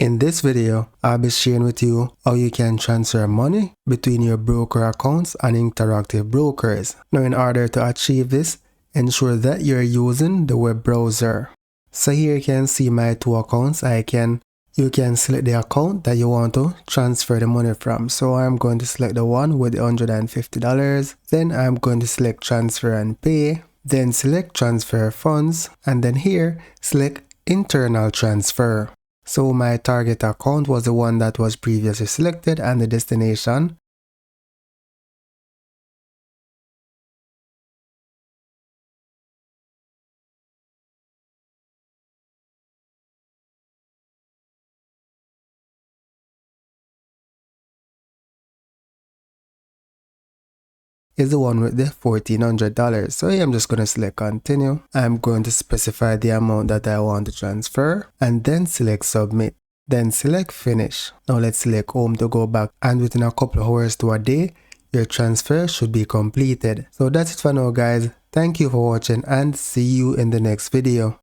In this video, I'll be sharing with you how you can transfer money between your broker accounts and interactive brokers. Now, in order to achieve this, ensure that you're using the web browser. So here you can see my two accounts. You can select the account that you want to transfer the money from. So I'm going to select the one with the $150. Then I'm going to select transfer and pay. Then select transfer funds. And then here, select internal transfer. So my target account was the one that was previously selected and the destination is the one with the $1,400. So here I'm just going to select continue. I'm going to specify the amount that I want to transfer and then select submit. Then select finish. Now let's select home to go back, and within a couple of hours to a day, your transfer should be completed. So that's it for now, guys. Thank you for watching and see you in the next video.